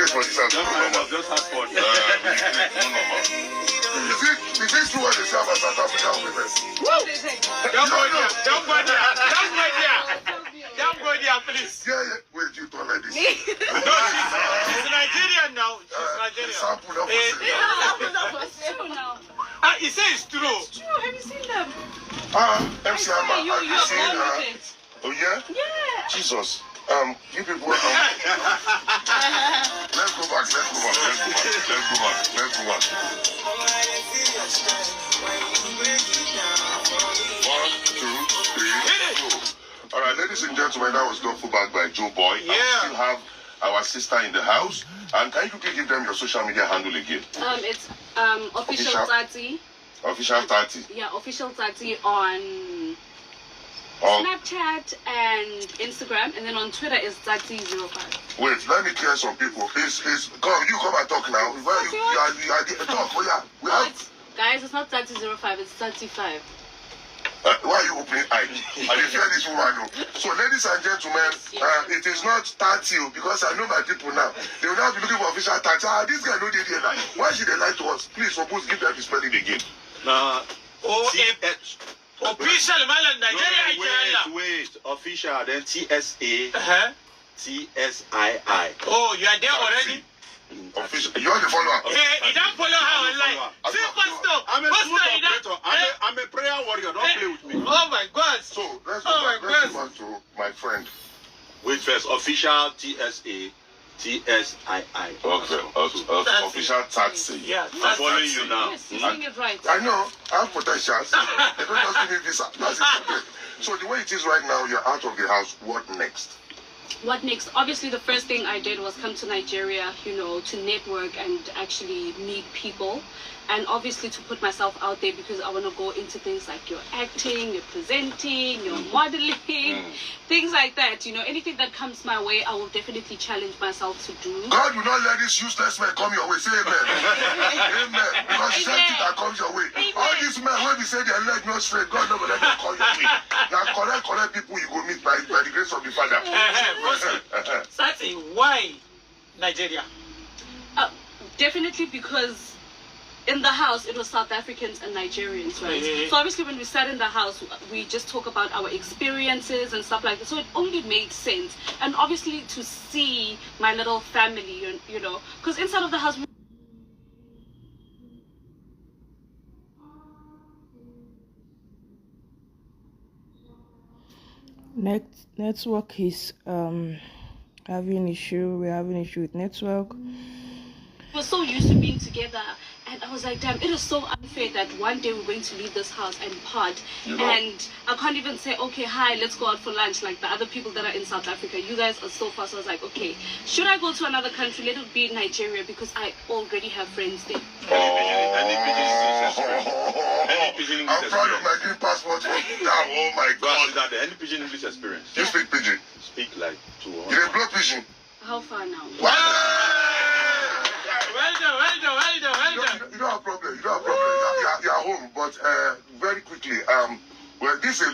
for this house. Just have fun. Is it true what they say about South African women? Don't go there, please. Yeah. Wait, you don't like this. No, she's Nigerian now. She's Nigerian. Sample of He says it's true. It's true. Have you seen them? MC Hammer, You're have you seen born with it. Oh, yeah? Yeah. Jesus. You people, let's go back. One, two, three, go. All right, ladies and gentlemen, that was Duffel Bag by Joe Boy. Yeah. And we still have our sister in the house. And can you quickly give them your social media handle again? It's official Tsatsii. Official Tsatsii. Yeah, official Tsatsii on Snapchat and Instagram, and then on Twitter is Tsatsii05. Wait, let me clear some people. Come and talk now. Where you are talk. We have. Guys, it's not Tsatsii05, it's Tsatsii5. Why are you opening eye? I didn't hear this woman. No. So, ladies and gentlemen, it is not Tsatsii because I know my people now. They will now be looking for official Tsatsii. This guy know they did that. Why should they lie to us? Please, suppose give them the spelling again. Official Nigeria. Wait. Official, then TSA, TSII. Oh, you are there already? Official. You are the follower. Hey, you don't follow her online. See, Pastor. I'm a smooth operator. I'm a prayer warrior. Don't play with me. Oh my God. So let's go back to my friend. Wait first. Official TSA, TSII. Okay. Official Tsatsii. Yeah, I'm following you now. Yes, you're doing it right. I know. I have potentials. They don't just give me visa. That's it. So the way it is right now, you're out of the house. What next? What next? Obviously, the first thing I did was come to Nigeria, to network and actually meet people. And obviously to put myself out there because I want to go into things like your acting, your presenting, your modeling, things like that. Anything that comes my way, I will definitely challenge myself to do. God will not let this useless man come your way. Say amen. Amen. Because something that comes your way. Amen. All these men, when we say their leg not straight, God never let them come your way. Now, correct people you go meet by the grace of the Father. Tsatsii, why Nigeria? Definitely because in the house, it was South Africans and Nigerians, right? So obviously when we sat in the house, we just talk about our experiences and stuff like that. So it only made sense. And obviously to see my little family, because inside of the house, network is having issue. We're having issue with network. we're so used to being together, and I was like, damn, it is so unfair that one day we're going to leave this house and part, and I can't even say, okay, hi, let's go out for lunch like the other people that are in South Africa. You guys are so far. So I was like, okay, should I go to another country? Let it be Nigeria, because I already have friends there. I'm proud of my green passport. Oh my God. That the any pidgin English experience. You speak pidgin? Speak like 2 You didn't blow pidgin? How far now? Well done. You don't have problem. You are home, but very quickly, well, this is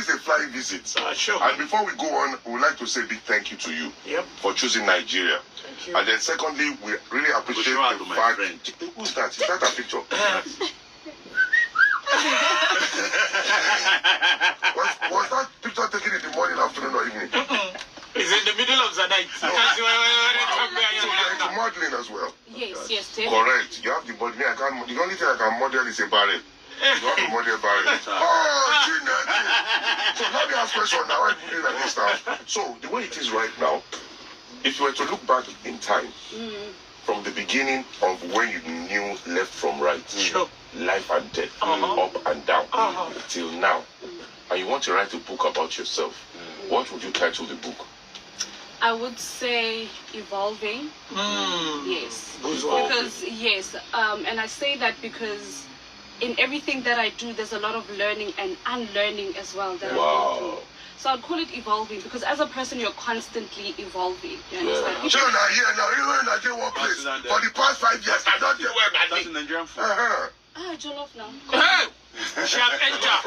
a flying visit. Sure. And before we go on, we would like to say a big thank you to you for choosing Nigeria. Thank you. And then secondly, we really appreciate the fact. Who's that? Is that a picture? was that picture taken in the morning, afternoon, or evening? It's in the middle of the night. So modeling as well. Yes, Correct. You have the body. The only thing I can model is a barrel. You have to model barrel. So let me ask a question now. I'm doing like this now. So the way it is right now, if you were to look back in time, from the beginning of when you knew left from right, life and death, up and down, till now, and you want to write a book about yourself, what would you title the book? I would say evolving. Yes. Because and I say that because in everything that I do, there's a lot of learning and unlearning as well that I go through. So I'd call it evolving, because as a person, you're constantly evolving. You understand? Sure, now here, now you in Nigerian workplace for the past 5 years. I don't know where that's in Nigerian food. Jollof now. Sharp enter.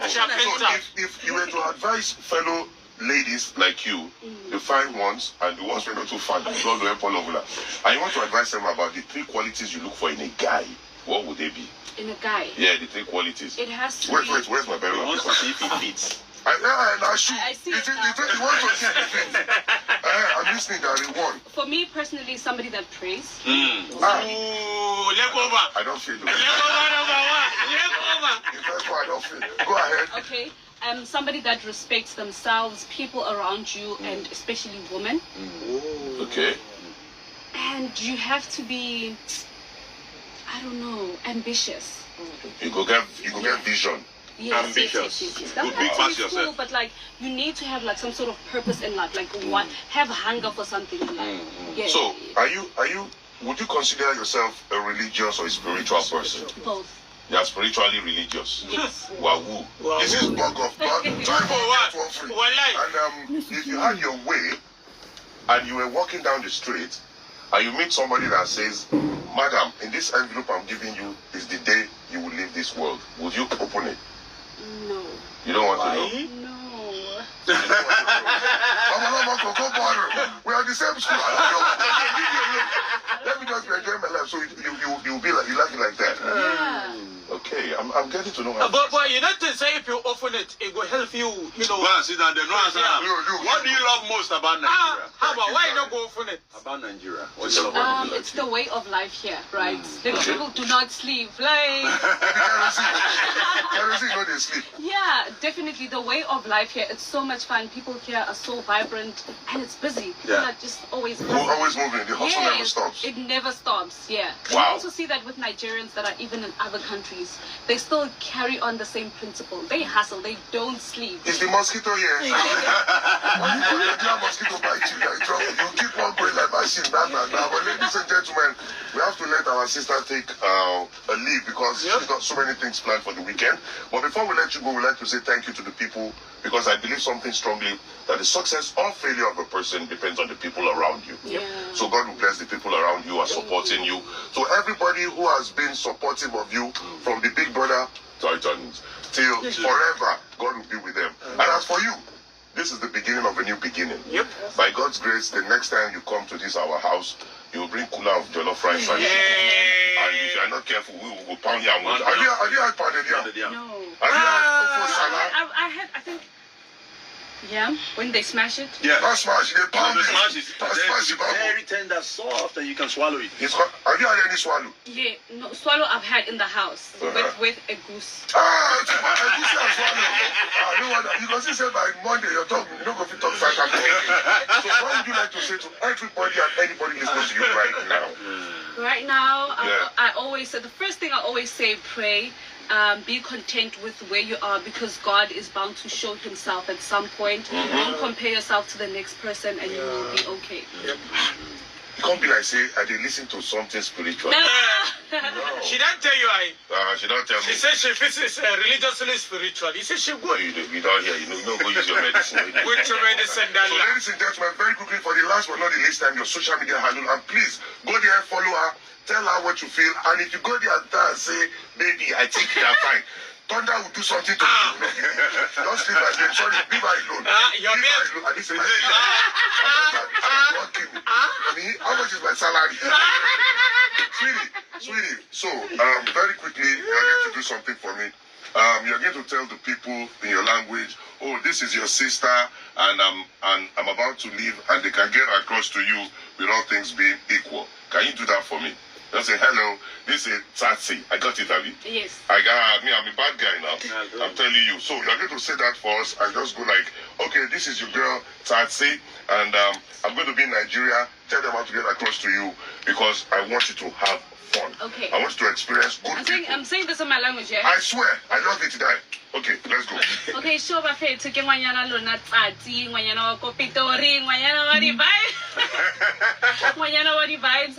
So if you were to advise fellow ladies like you, the fine ones and the ones who are not too fine, God will help all of them. And you want to advise them about the 3 qualities you look for in a guy. What would they be? In a guy? Yeah, the 3 qualities. It has to wait, be... where's my barrel? He wants to see if he fits. I see. I see You it now. want to see if it fits. I'm listening, Daddy. One. For me personally, somebody that prays. Ooh, leg over. I don't feel it. Leg over, number 1. Leg over. The first one, I don't feel. Go ahead. Okay. Somebody that respects themselves, people around you, and especially women. Okay. And you have to be, I don't know, ambitious. You go get vision. Yes, Ambitious. yes. You That big might pass be cool, yourself. but like you need to have like some sort of purpose in life, like have hunger for something in life. Yeah. So, would you consider yourself a religious or a spiritual person? Both. You are spiritually religious. Yes. Wahoo. This is bug of bug. Time for what? one free. Wallahi. And if you had your way and you were walking down the street and you meet somebody that says, Madam, in this envelope I'm giving you is the day you will leave this world, would you open it? No. You don't want to know? No. We are the same school. Let me just enjoy my life. So you'll be like, you like it like that. Yeah. Okay, I'm getting to know how. But you know to say if you open it, it will help you, you know. Well, see that they don't answer. What do you love most about Nigeria? How about why you don't go open it? About Nigeria. What do you love about Nigeria? It's the way of life here, right? The people do not sleep. Like Kerosene, no, they sleep. yeah, definitely the way of life here. It's so much fun. People here are so vibrant and it's busy. People are just always We're always moving. The hustle never stops. It never stops. Yeah. Wow. You also see that with Nigerians that are even in other countries. They still carry on the same principle. They hustle. They don't sleep. It's the mosquito here. When you mosquito bite you, you keep on going like machine. But ladies and gentlemen, we have to let our sister take a leave because she's got so many things planned for the weekend. But before we let you go, we'd like to say thank you to the people because I believe something strongly that the success or failure of a person depends on the people around you. Yeah. So God will bless the people around you who are supporting you. So everybody who has been supportive of you from the big brother Titans till forever, God will be with them. And as for you, this is the beginning of a new beginning. Yep. By God's grace, the next time you come to this our house, you will bring cooler of jollof rice and and if you are not careful, we will go pound yam. Have you had pounded yam? No. Have you had salad? I think. Yeah, when they smash it. Yeah. Not smash, they pound The it. smash is Smash it, very tender, soft, and you can swallow it. Have you had any swallow? Yeah, no, swallow I've had in the house with a goose. It's swallow. You can see by Monday you're talking, you're not going to talk South African. So what would you like to say to everybody and anybody listening to you right now? Right now, I always say, the first thing I always say, pray. Be content with where you are because God is bound to show himself at some point. Don't compare yourself to the next person and you will be okay. You can't be like, say, I did listen to something spiritual. She don't tell you She don't tell me. She said she is religiously spiritual. You said she good. You don't hear, you know, go use your medicine. With your medicine, So ladies and gentlemen, very quickly for the last but not the least time, your social media handle, and please go there, follow her, tell her what you feel, and if you go there and say, baby, I think you are fine. Thunder will do something to you. Don't sleep like them. Sorry, leave her alone. Leave her alone. And this is my how much is my salary? Sweetie. So, very quickly, you're going to do something for me. You're going to tell the people in your language, oh, this is your sister, and I'm about to leave, and they can get across to you with all things being equal. Can you do that for me? Just say, hello, this is Tsatsii. I got it, Abby. Yes. I'm a bad guy now. I'm telling you. So you're going to say that for us and just go like, okay, this is your girl, Tsatsii, and I'm going to be in Nigeria. Tell them how to get across to you because I want you to have fun. Okay. I want you to experience good people. I'm saying this in my language, yeah? I swear, I love it today. Okay, let's go. Okay, sure, bafethu ke ngwanyana lona Tsatsii, ngwanyana wa ko Pitori, ngwanyana wa di vibes. Ngwanyana wa di vibes.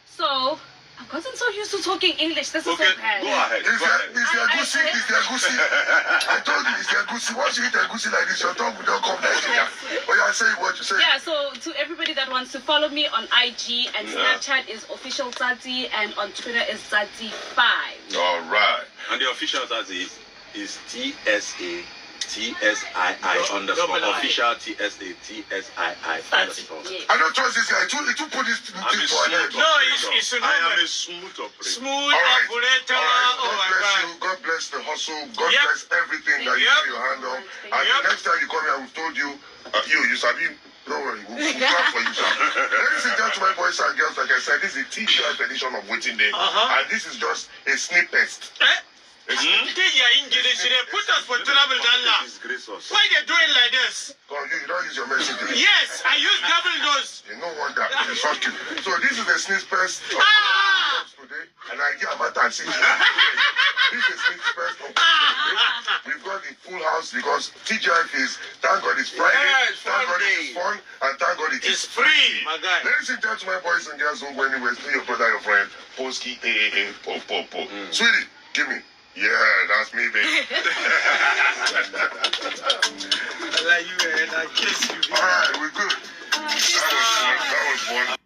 So I've gotten so used to talking English. This is so bad. Go ahead. Is there goosey? I told you, is there goosey? Once you eat a goosey like this, your tongue will not come Nigeria. But you are saying what you say. Yeah, so to everybody that wants to follow me on IG and Snapchat is official Tsatsii and on Twitter is Tsatsii5. All right. And the official Tsatsii is TSA5. TSII underscore official TSII underscore. I don't trust this guy. He too put this thing for my head. No, it's I am a smooth operator. smooth All right. operator. Oh my God bless God. you. God bless the hustle. God Yep. bless everything that you Yep. put your hand on. And Yep. the next time you come here, we've told you, you sabi. Don't worry, we'll clap for you, sir. Ladies and gentlemen, boys and girls, like I said, this is a TGF edition of Waiting Day. And this is just a snippet. Put us for trouble, Allah. Disgrace us. Why they doing like this? God, you don't use your message. Yes, I use double dose. You know what that is. Fuck you. So this is a snippet of today. And I get about that. This is a snippet of today. We've got the full house because TGF is, thank God it's Friday. Yes, thank God Friday. it is fun. And thank God it It's is free, my guy. Ladies and gentlemen, boys and girls, don't go anywhere. Still your brother, your friend, Polski, po. Sweetie, give me. Yeah, that's me, baby. I like you, and I kiss you. All right, we're good. That was fun.